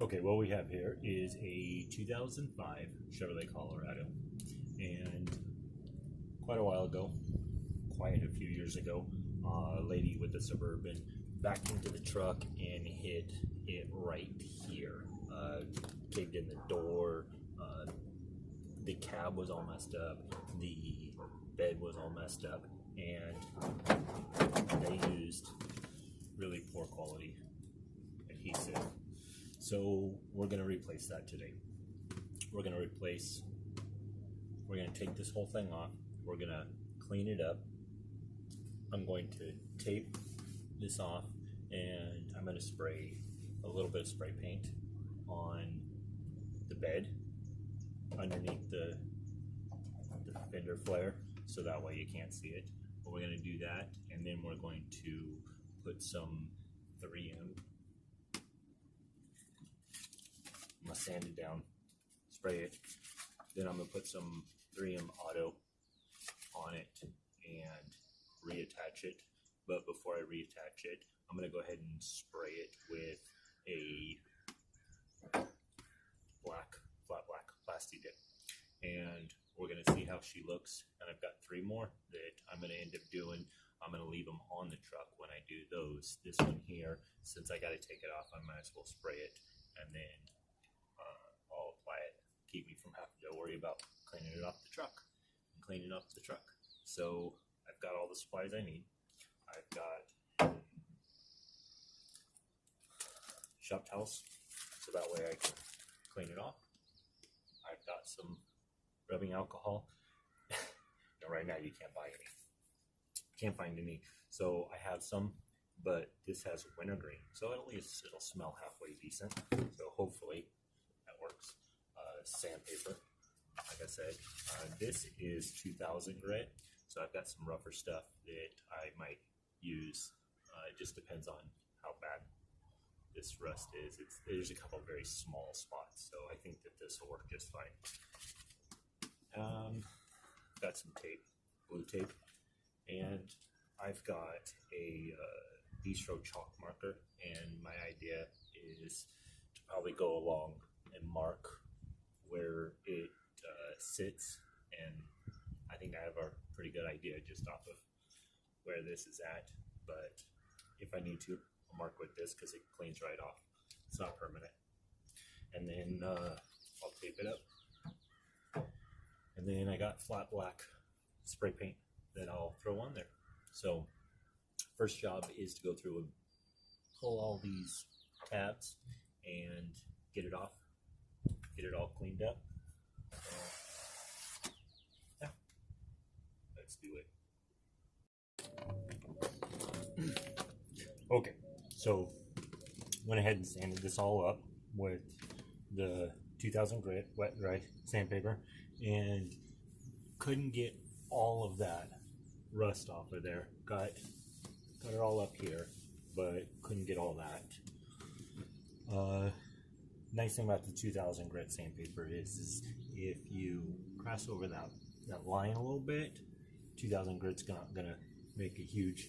Okay, what we have here is a 2005 Chevrolet Colorado, and quite a while ago, quite a few years ago, a lady with a Suburban backed into the truck and hit it right here. Caved in the door, the cab was all messed up, the bed was all messed up, and they used really poor quality adhesive. So we're going to replace that today. We're going to take this whole thing off. We're going to clean it up. I'm going to tape this off, and I'm going to spray a little bit of spray paint on the bed underneath the fender flare, so that way you can't see it. But we're going to do that, and then we're going to put some 3M. I'm going to sand it down, spray it, then I'm going to put some 3M Auto on it and reattach it. But before I reattach it, I'm going to go ahead and spray it with a flat black Plasti Dip. And we're going to see how she looks. And I've got 3 more that I'm going to end up doing. I'm going to leave them on the truck when I do those. This one here, since I got to take it off, I might as well spray it, and then I'll apply it. Keep me from having to worry about cleaning it off the truck. So I've got all the supplies I need. I've got shop towels, so that way I can clean it off. I've got some rubbing alcohol. Right now you can't buy any. Can't find any. So I have some, but this has wintergreen, so at least it'll smell halfway decent. So hopefully that works. Sandpaper, like I said, this is 2000 grit, so I've got some rougher stuff that I might use. It just depends on how bad this rust is. There's a couple of very small spots, so I think that this will work just fine. Got some tape, blue tape, and I've got a bistro chalk marker, and my idea is to probably go along and mark where it sits, and I think I have a pretty good idea just off of where this is at. But if I need to, I'll mark with this because it cleans right off. It's not permanent. And then I'll tape it up. And then I got flat black spray paint that I'll throw on there. So first job is to go through and pull all these tabs and get it off, get it all cleaned up. So, yeah, let's do it. Okay, so went ahead and sanded this all up with the 2000 grit wet dry sandpaper, and couldn't get all of that rust off of there. Got it all up here, but couldn't get all that. Nice thing about the 2000 grit sandpaper is if you cross over that line a little bit, 2000 grit's gonna make a huge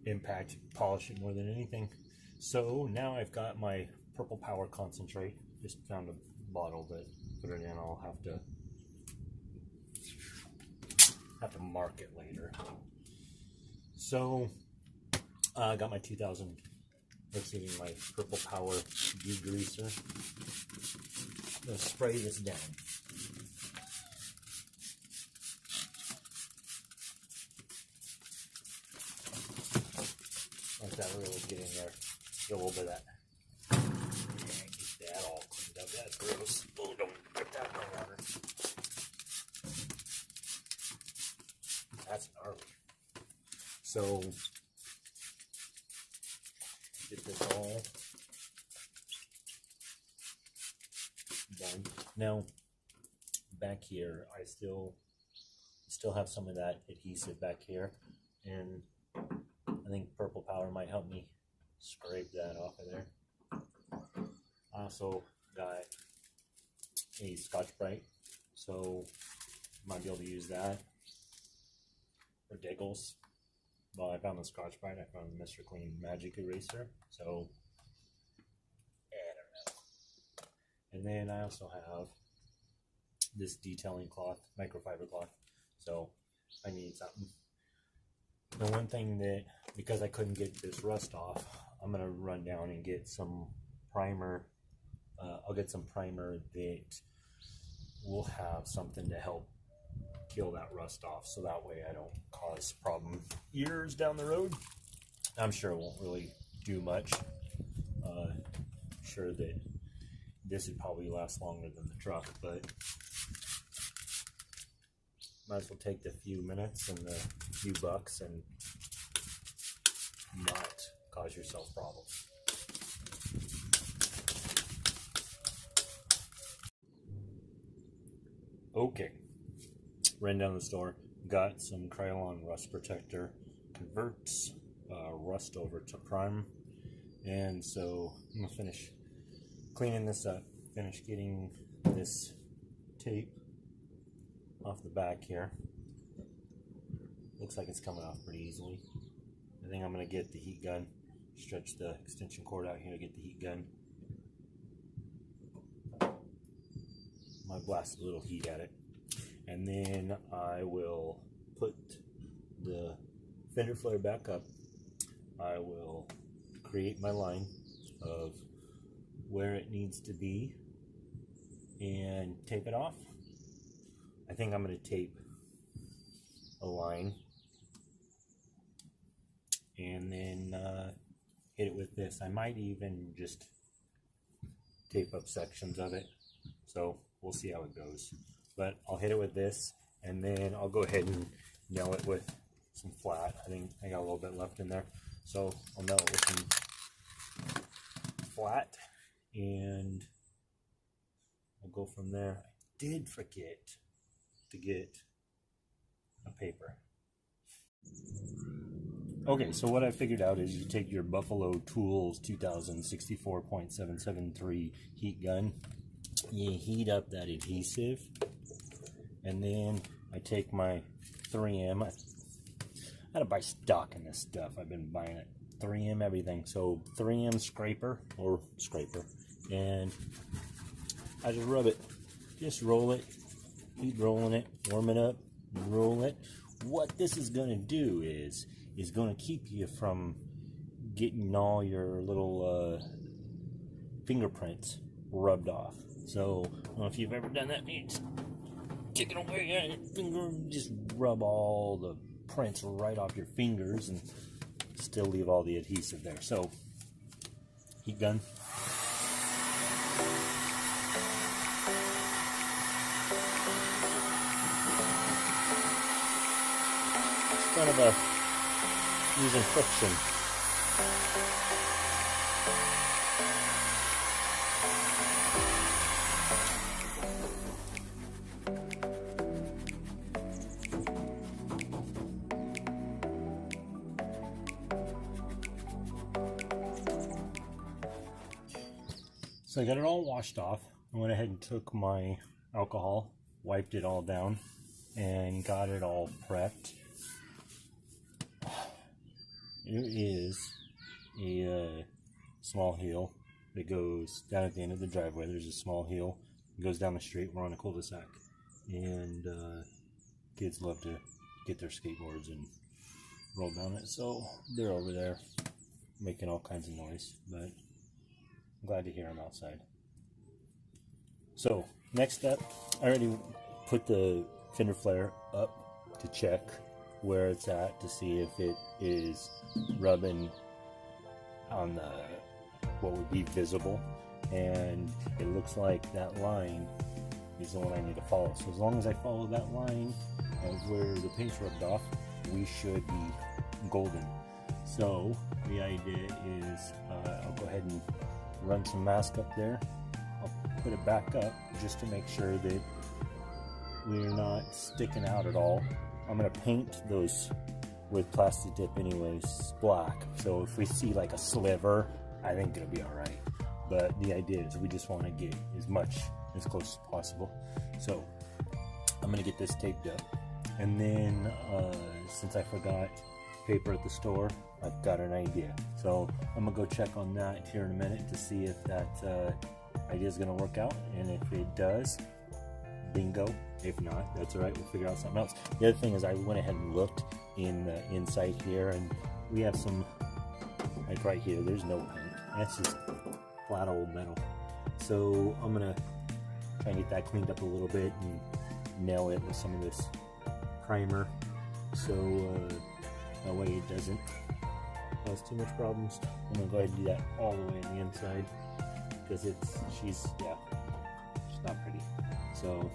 impact, polish it more than anything. So now I've got my Purple Power concentrate. Just found a bottle, but put it in. I'll have to mark it later. So I got my 2000. Let's see, my Purple Power degreaser. I'm gonna spray this down. Let that really get in there. Get a little bit of that. Get that all cleaned up. That's gross. Oh, don't put that in the water. That's gnarly. So get this all done. Now back here, I still have some of that adhesive back here, and I think Purple Power might help me scrape that off of there. I also got a Scotch-Brite, so might be able to use that. Or Dealw-it. Well, I found the Scotch-Brite, I found the Mr. Clean Magic Eraser, so I don't know. And then I also have this detailing cloth, microfiber cloth. So I need something. The one thing that, because I couldn't get this rust off, I'm gonna run down and get some primer. I'll get some primer that will have something to help kill that rust off, so that way I don't cause problem years down the road. I'm sure it won't really do much. Sure that this would probably last longer than the truck, but might as well take the few minutes and the few bucks and not cause yourself problems. Okay, ran down to the store, got some Krylon rust protector, converts rust over to prime, and so I'm gonna finish cleaning this up, finish getting this tape off the back here. Looks like it's coming off pretty easily. I think I'm gonna get the heat gun, stretch the extension cord out here, get the heat gun. Might blast a little heat at it. And then I will put the fender flare back up. I will create my line of where it needs to be and tape it off. I think I'm going to tape a line and then hit it with this. I might even just tape up sections of it, so we'll see how it goes. But I'll hit it with this, and then I'll go ahead and nail it with some flat. I think I got a little bit left in there, so I'll nail it with some flat, and I'll go from there. I did forget to get a paper. Okay, so what I figured out is you take your Buffalo Tools 2064.773 heat gun, you heat up that adhesive, and then I take my 3M. I had to buy stock in this stuff. I've been buying it. 3M everything. So 3M scraper, and I just rub it. Just roll it. Keep rolling it. Warm it up. Roll it. What this is going to do is going to keep you from getting all your little fingerprints rubbed off. So, I don't know if you've ever done that. You just kick it away and your finger, just rub all the prints right off your fingers and still leave all the adhesive there. So, heat gun. It's kind of using friction. So I got it all washed off. I went ahead and took my alcohol, wiped it all down, and got it all prepped. There is a small hill that goes down at the end of the driveway. There's a small hill. It goes down the street. We're on a cul-de-sac. And kids love to get their skateboards and roll down it. So they're over there making all kinds of noise. But I'm glad to hear them outside. So next up, I already put the fender flare up to check where it's at to see if it is rubbing on the what would be visible, and it looks like that line is the one I need to follow. So as long as I follow that line of where the paint's rubbed off, we should be golden. So the idea is I'll go ahead and run some mask up there. I'll put it back up just to make sure that we're not sticking out at all. I'm going to paint those with Plasti Dip anyways, black. So if we see like a sliver, I think it'll be alright. But the idea is we just want to get as close as possible. So I'm going to get this taped up. And then since I forgot paper at the store, I've got an idea. So I'm going to go check on that here in a minute to see if that idea is going to work out, and if it does, bingo. If not, that's all right. We'll figure out something else. The other thing is I went ahead and looked in the inside here, and we have some, like right here, there's no paint. That's just flat old metal. So I'm going to try and get that cleaned up a little bit and nail it with some of this primer, so that way it doesn't cause too much problems. I'm going to go ahead and do that all the way on the inside, because she's not pretty. So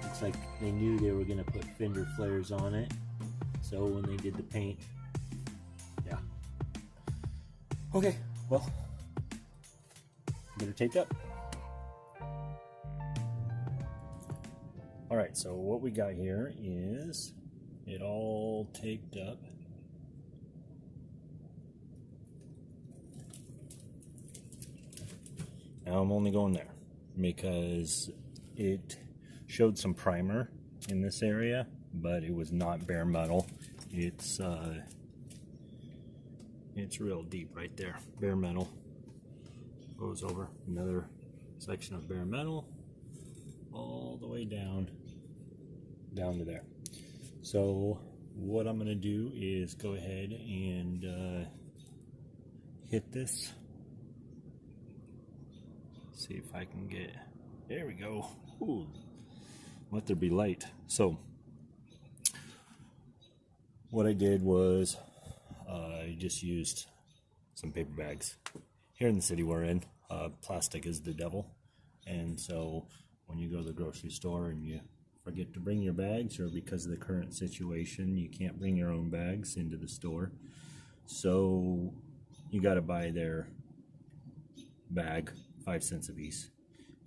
looks like they knew they were going to put fender flares on it, so when they did the paint, yeah. Okay, well, better taped up. Alright, so what we got here is it all taped up. Now I'm only going there because it showed some primer in this area, but it was not bare metal. It's real deep right there. Bare metal goes over another section of bare metal all the way down to there. So what I'm going to do is go ahead and hit this. See if I can get, there we go. Ooh, let there be light. So what I did was I just used some paper bags. Here in the city we're in, plastic is the devil, and so when you go to the grocery store and you forget to bring your bags, or because of the current situation you can't bring your own bags into the store, so you got to buy their bag, 5 cents a piece.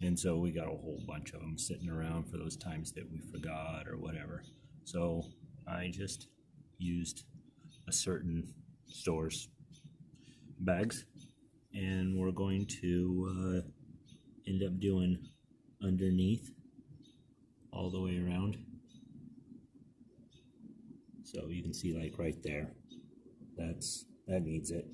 And so we got a whole bunch of them sitting around for those times that we forgot or whatever. So I just used a certain store's bags, and we're going to end up doing underneath all the way around. So you can see, like right there, that needs it.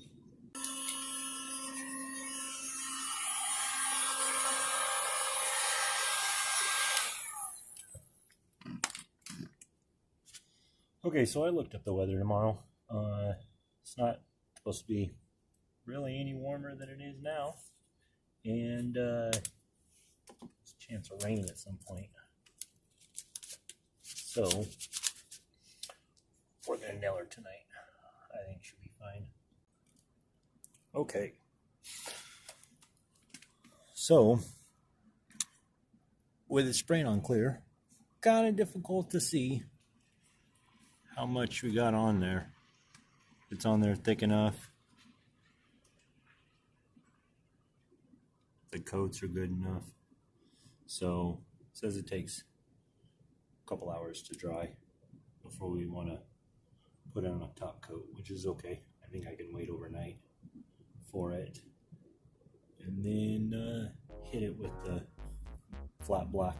Okay, so I looked up the weather tomorrow. It's not supposed to be really any warmer than it is now, and there's a chance of rain at some point. So we're gonna nail her tonight. I think she'll be fine. Okay. So with it spraying on clear, kind of difficult to see how much we got on there. It's on there thick enough. The coats are good enough. So it says it takes a couple hours to dry before we want to put on a top coat, which is okay. I think I can wait overnight for it, and then hit it with the flat black